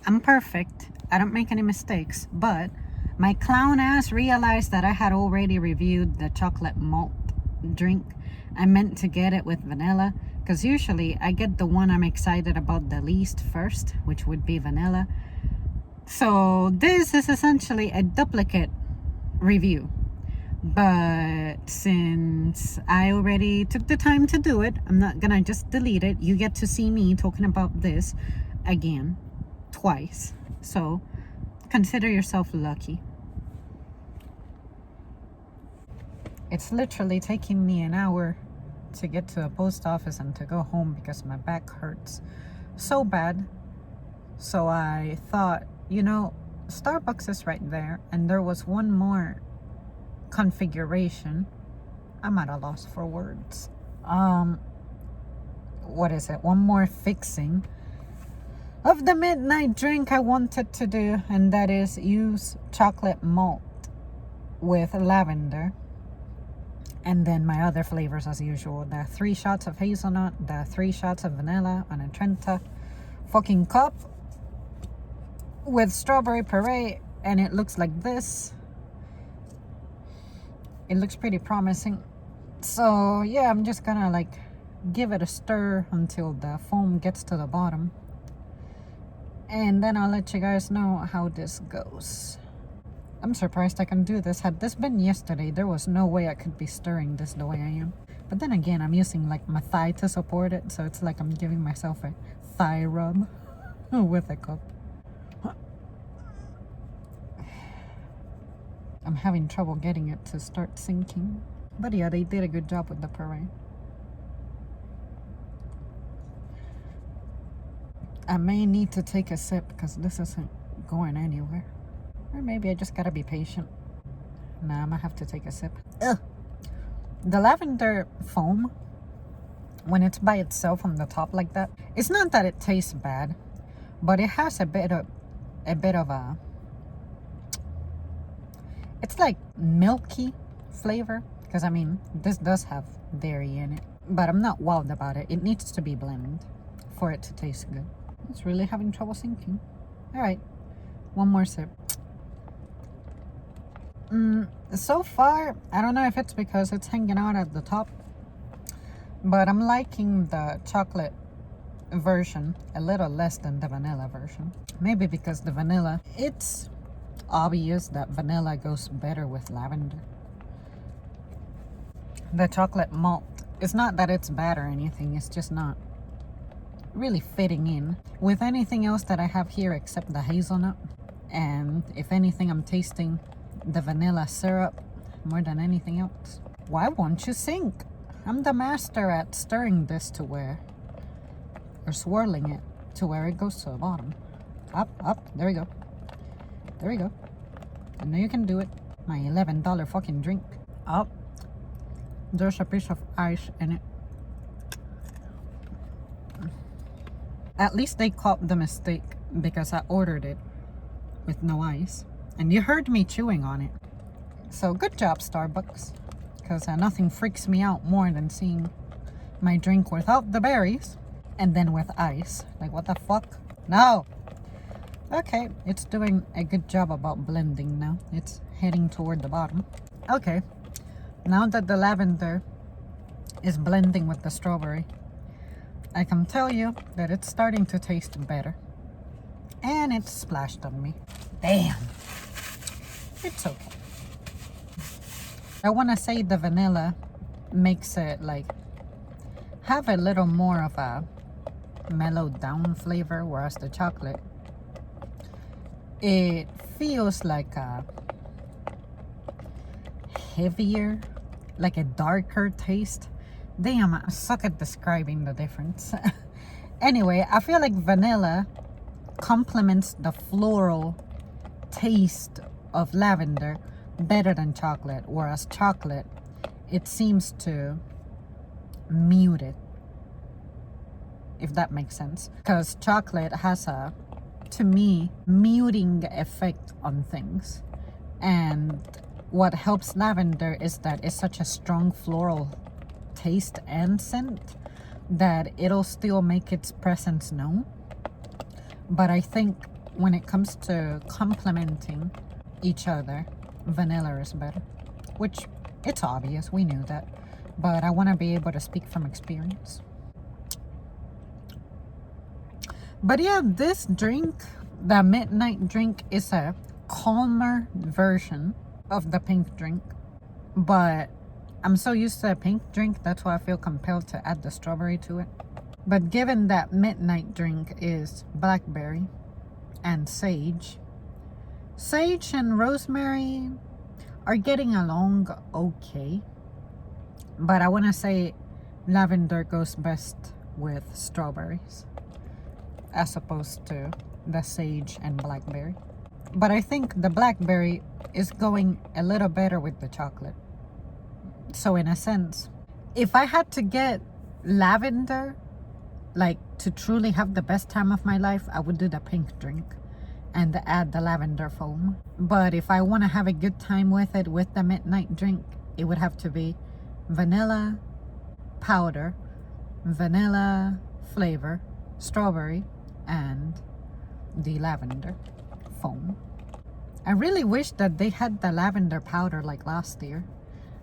I'm perfect. I don't make any mistakes. But my clown ass realized that I had already reviewed the chocolate malt drink. I meant to get it with vanilla, because usually I get the one I'm excited about the least first, which would be vanilla. So this is essentially a duplicate review. But since I already took the time to do it, I'm not gonna just delete it. You get to see me talking about this again, twice. So consider yourself lucky. It's literally taking me an hour to get to a post office and to go home because my back hurts so bad. So I thought, Starbucks is right there, and there was one more configuration. I'm at a loss for words. What is it? One more fixing of the midnight drink I wanted to do, and that is use chocolate malt with lavender. And then my other flavors as usual. The 3 shots of hazelnut, the 3 shots of vanilla on a Trenta fucking cup with strawberry puree, and it looks like this. It looks pretty promising. So yeah, I'm just gonna give it a stir until the foam gets to the bottom. And then I'll let you guys know how this goes. I'm surprised I can do this. Had this been yesterday, there was no way I could be stirring this the way I am. But then again, I'm using my thigh to support it, so it's like I'm giving myself a thigh rub with a cup. I'm having trouble getting it to start sinking. But yeah, they did a good job with the puree. I may need to take a sip because this isn't going anywhere. Or maybe I just gotta be patient. Nah, I'm gonna have to take a sip. Ugh. The lavender foam, when it's by itself on the top like that, it's not that it tastes bad, but it has a bit of a it's like milky flavor, because I mean this does have dairy in it, but I'm not wowed about it. It needs to be blended for it to taste good. It's really having trouble sinking. All right, one more sip. So far, I don't know if it's because it's hanging out at the top, but I'm liking the chocolate version a little less than the vanilla version. Maybe because the vanilla, it's obvious that vanilla goes better with lavender. The chocolate malt, it's not that it's bad or anything, it's just not really fitting in with anything else that I have here except the hazelnut. And if anything, I'm tasting the vanilla syrup more than anything else. Why won't you sink? I'm the master at stirring this to where, or swirling it to where it goes to the bottom. Up, there we go. There we go. I know you can do it. My $11 fucking drink. Up. There's a piece of ice in it. At least they caught the mistake, because I ordered it with no ice. And you heard me chewing on it. So good job, Starbucks. Because nothing freaks me out more than seeing my drink without the berries and then with ice. Like, what the fuck? No! Okay, it's doing a good job about blending now. It's heading toward the bottom. Okay, now that the lavender is blending with the strawberry, I can tell you that it's starting to taste better. And it's splashed on me. Damn! It's okay. I want to say the vanilla makes it have a little more of a mellowed down flavor, whereas the chocolate, it feels like a heavier, like a darker taste. Damn, I suck at describing the difference. Anyway, I feel like vanilla complements the floral taste of lavender better than chocolate, whereas chocolate, it seems to mute it, if that makes sense, because chocolate has a, to me, muting effect on things. And what helps lavender is that it's such a strong floral taste and scent that it'll still make its presence known. But I think when it comes to complementing each other, vanilla is better. Which, it's obvious, we knew that. But I want to be able to speak from experience. But yeah, this drink, the midnight drink, is a calmer version of the pink drink. But I'm so used to a pink drink, that's why I feel compelled to add the strawberry to it. But given that midnight drink is blackberry and sage, sage and rosemary are getting along okay. But I want to say lavender goes best with strawberries as opposed to the sage and blackberry. But I think the blackberry is going a little better with the chocolate. So in a sense, if I had to get lavender, like to truly have the best time of my life, I would do the pink drink and add the lavender foam. But if I want to have a good time with it, with the midnight drink, it would have to be vanilla powder, vanilla flavor, strawberry, and the lavender foam. I really wish that they had the lavender powder like last year.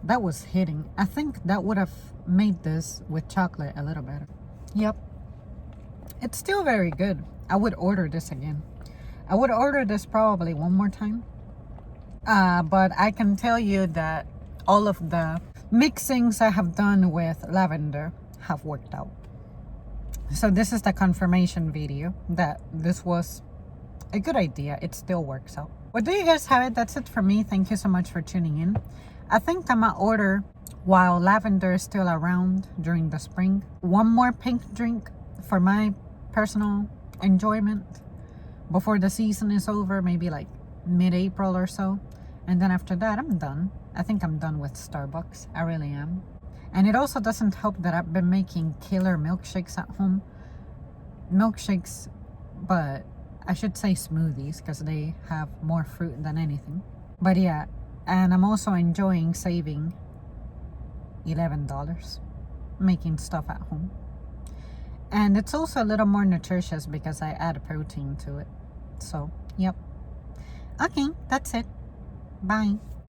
That was hitting. I think that would have made this with chocolate a little better. Yep. It's still very good. I would order this again. I would order this probably one more time. But I can tell you that all of the mixings I have done with lavender have worked out. So this is the confirmation video that this was a good idea. It still works out. Well, there you guys have it. That's it for me. Thank you so much for tuning in. I think I'm gonna order, while lavender is still around during the spring, one more pink drink for my personal enjoyment before the season is over, maybe like mid-April or so. And then after that, I'm done. I think I'm done with Starbucks. I really am. And it also doesn't help that I've been making killer milkshakes at home. Milkshakes, but I should say smoothies because they have more fruit than anything. But yeah, and I'm also enjoying saving $11 making stuff at home. And it's also a little more nutritious because I add protein to it. So, yep. Okay, that's it. Bye.